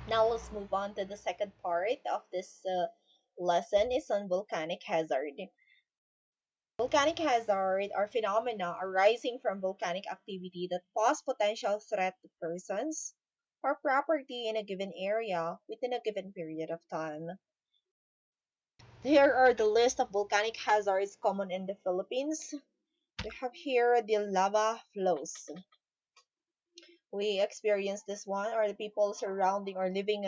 Now let's move on to the second part of this lesson is on volcanic hazard. Volcanic hazard are phenomena arising from volcanic activity that pose potential threat to persons or property in a given area within a given period of time. Here are the list of volcanic hazards common in the Philippines. We have here the lava flows. We experience this one, or the people surrounding or living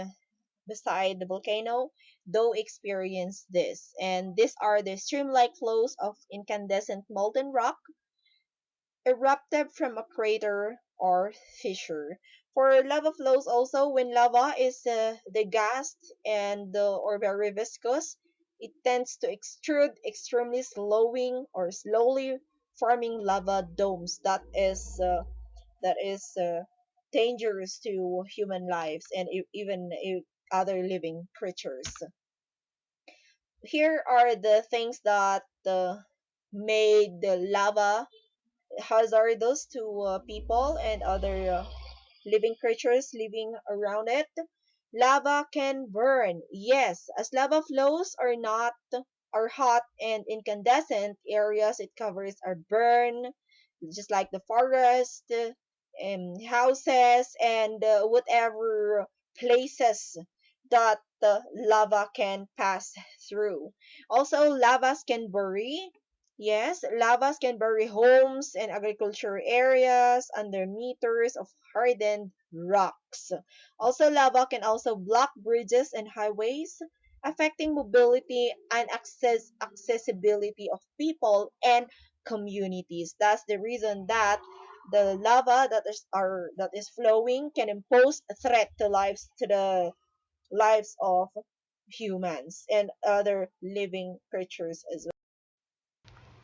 beside the volcano though experience this. And these are the stream-like flows of incandescent molten rock erupted from a crater or fissure. For lava flows also, when lava is degassed and or very viscous, it tends to extrude extremely slowly forming lava domes. That is dangerous to human lives and even other living creatures. Here are the things that made the lava hazardous to people and other living creatures living around it. Lava can burn. Yes, as lava flows are hot and incandescent, areas it covers are burned, just like the forest, houses, and whatever places that the lava can pass through. Also, lavas can bury. Yes, lavas can bury homes and agriculture areas under meters of hardened rocks. Also, lava can also block bridges and highways, affecting mobility and accessibility of people and communities. That's the reason that the lava that is flowing can impose a threat to the lives of humans and other living creatures as well.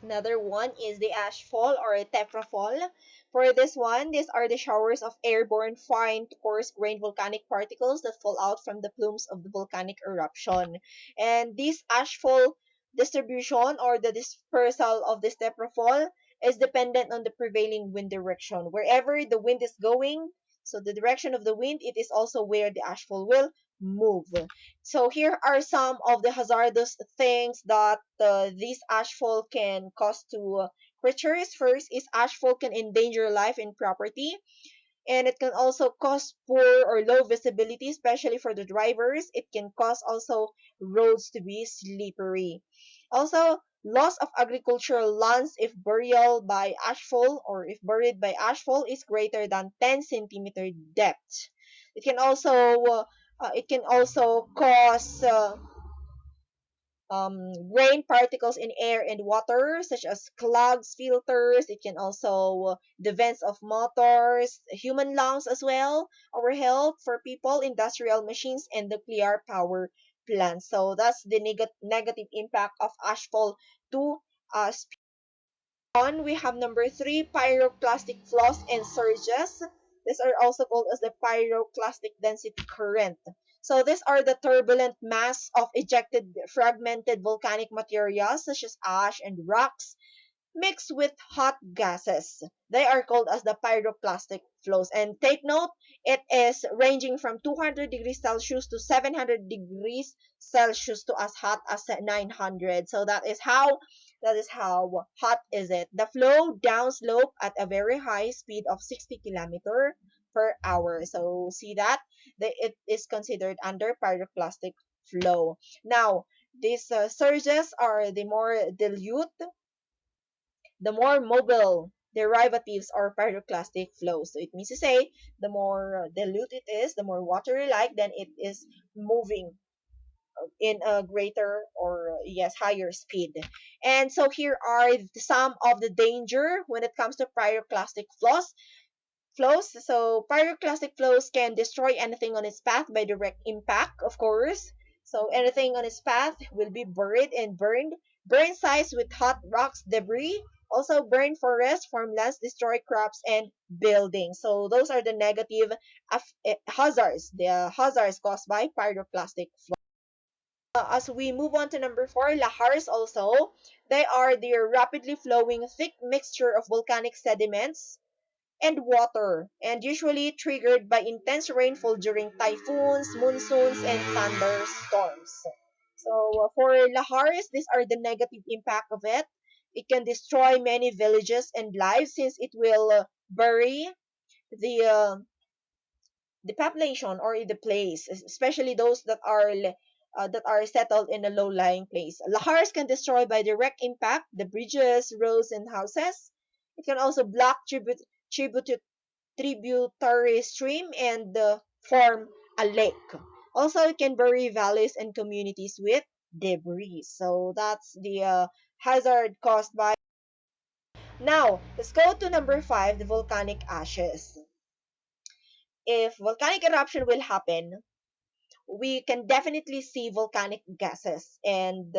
Another one is the ash fall or a tetrafall. For this one, these are the showers of airborne fine to coarse grained volcanic particles that fall out from the plumes of the volcanic eruption. And this ashfall distribution or the dispersal of this tetrafall is dependent on the prevailing wind direction. Wherever the wind is going, so the direction of the wind, it is also where the ashfall will move. So here are some of the hazardous things that this ashfall can cause to creatures. First is ashfall can endanger life and property, and it can also cause poor or low visibility, especially for the drivers. It can cause also roads to be slippery. Also, loss of agricultural lands if burial by ashfall or if buried by ashfall is greater than 10 centimeter depth. It can also cause rain particles in air and water, such as clogs, filters. It can also the vents of motors, human lungs as well, our health for people, industrial machines, and nuclear power plants. So that's the negative impact of ashfall to us. On we have number three, pyroclastic flows and surges. These are also called as the pyroclastic density current. So these are the turbulent mass of ejected fragmented volcanic materials such as ash and rocks mixed with hot gases. They are called as the pyroclastic flows. And take note, it is ranging from 200 degrees Celsius to 700 degrees Celsius to as hot as 900. So that is how hot is it. The flow downslope at a very high speed of 60 kilometers per hour. So see that it is considered under pyroclastic flow. Now, these surges are the more dilute, the more mobile derivatives or pyroclastic flows. So it means to say, the more dilute it is, the more watery-like, then it is moving in a greater or yes higher speed. And so here are some of the danger when it comes to pyroclastic flows. So pyroclastic flows can destroy anything on its path by direct impact, of course. So anything on its path will be buried and burned. Burn sites with hot rocks, debris. Also burn forests, farmlands, destroy crops and buildings. So those are the negative hazards, the hazards caused by pyroclastic flows. As we move on to number four, lahars also. They are the rapidly flowing thick mixture of volcanic sediments and water, and usually triggered by intense rainfall during typhoons, monsoons, and thunderstorms. So for lahars, these are the negative impact of it. It can destroy many villages and lives since it will bury the uh, the population or the place, especially those that are settled in a low-lying place. Lahars can destroy by direct impact the bridges, roads, and houses. It can also block tribute, tributary stream and form a lake. Also, it can bury valleys and communities with debris. So that's the hazard caused by. Now, let's go to number 5, the volcanic ashes. If volcanic eruption will happen, we can definitely see volcanic gases, and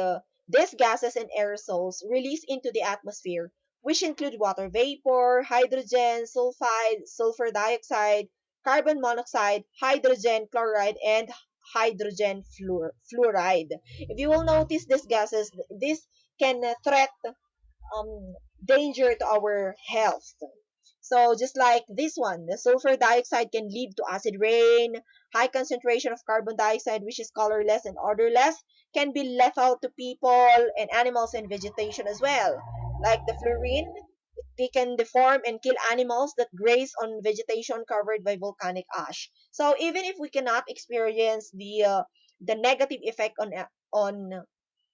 these gases and aerosols release into the atmosphere, which include water vapor, hydrogen sulfide, sulfur dioxide, carbon monoxide, hydrogen chloride, and hydrogen fluoride. If you will notice these gases, this can threat danger to our health. So just like this one, the sulfur dioxide can lead to acid rain. High concentration of carbon dioxide, which is colorless and odorless, can be lethal to people and animals and vegetation as well. Like the fluorine, they can deform and kill animals that graze on vegetation covered by volcanic ash. So even if we cannot experience the negative effect on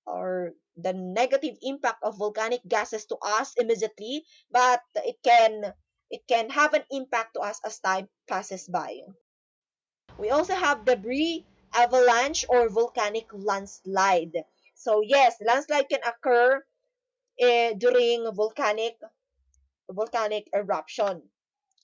or the negative impact of volcanic gases to us immediately, but it can have an impact to us as time passes by. We also have debris avalanche or volcanic landslide. So yes, landslide can occur during volcanic eruption.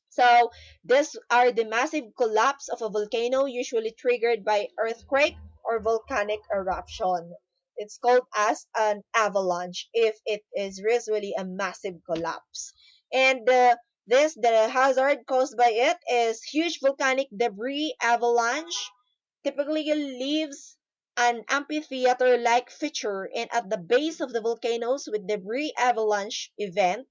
So these are the massive collapse of a volcano, usually triggered by earthquake or volcanic eruption. It's called as an avalanche if it is usually a massive collapse. And the hazard caused by it is huge volcanic debris avalanche typically leaves an amphitheater-like feature, and at the base of the volcanoes with debris avalanche event,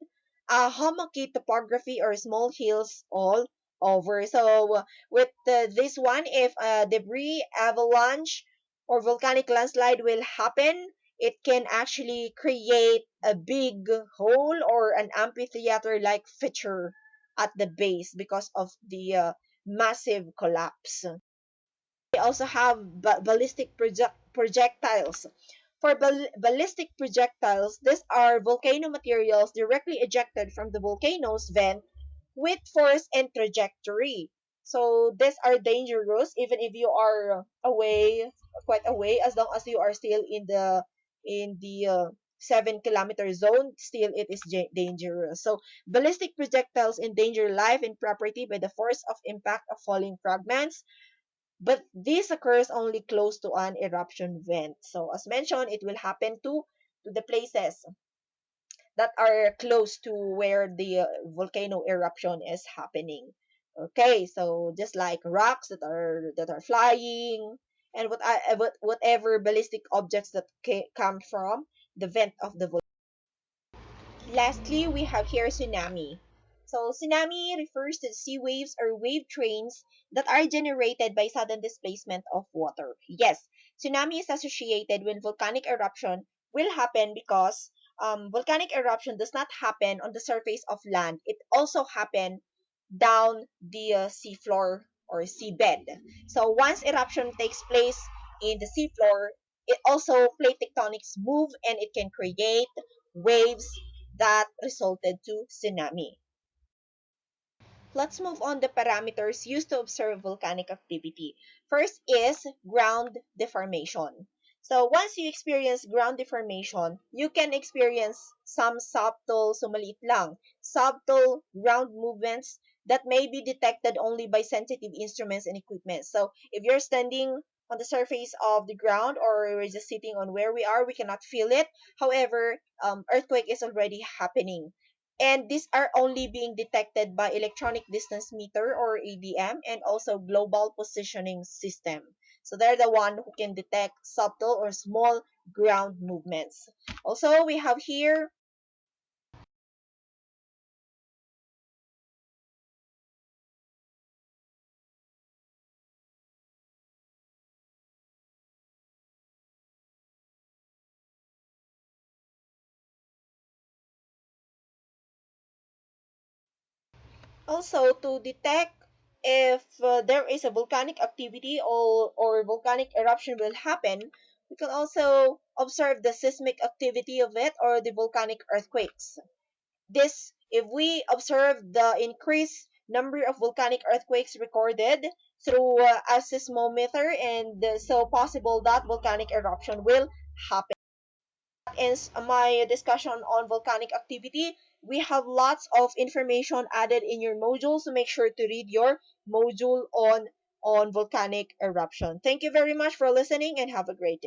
a hummocky topography or small hills all over. So with this one, if a debris avalanche or volcanic landslide will happen, it can actually create a big hole or an amphitheater-like feature at the base because of the massive collapse. We also have ballistic projectiles. For ballistic projectiles, these are volcano materials directly ejected from the volcano's vent with force and trajectory. So these are dangerous even if you are away, quite away, as long as you are still in the 7 kilometer zone, still it is dangerous. So ballistic projectiles endanger life and property by the force of impact of falling fragments, but this occurs only close to an eruption vent. So as mentioned, it will happen to the places that are close to where the volcano eruption is happening. Okay, so just like rocks that are flying, and whatever ballistic objects that come from the vent of the volcano. Lastly, we have here tsunami. So tsunami refers to sea waves or wave trains that are generated by sudden displacement of water. Yes, tsunami is associated when volcanic eruption will happen because volcanic eruption does not happen on the surface of land. It also happen down the seafloor or seabed. So once eruption takes place in the seafloor, it also plate tectonics move and it can create waves that resulted to tsunami. Let's move on the parameters used to observe volcanic activity. First is ground deformation. So once you experience ground deformation, you can experience some subtle, so maliit lang, subtle ground movements that may be detected only by sensitive instruments and equipment. So if you're standing on the surface of the ground or we're just sitting on where we are, we cannot feel it. However, earthquake is already happening, and these are only being detected by electronic distance meter or ADM and also global positioning system. So they're the one who can detect subtle or small ground movements. Also, we have here Also, to detect if there is a volcanic activity or volcanic eruption will happen, we can also observe the seismic activity of it or the volcanic earthquakes. This, if we observe the increased number of volcanic earthquakes recorded through a seismometer, and so possible that volcanic eruption will happen. Ends my discussion on volcanic activity. We have lots of information added in your module, so make sure to read your module on volcanic eruption. Thank you very much for listening and have a great day.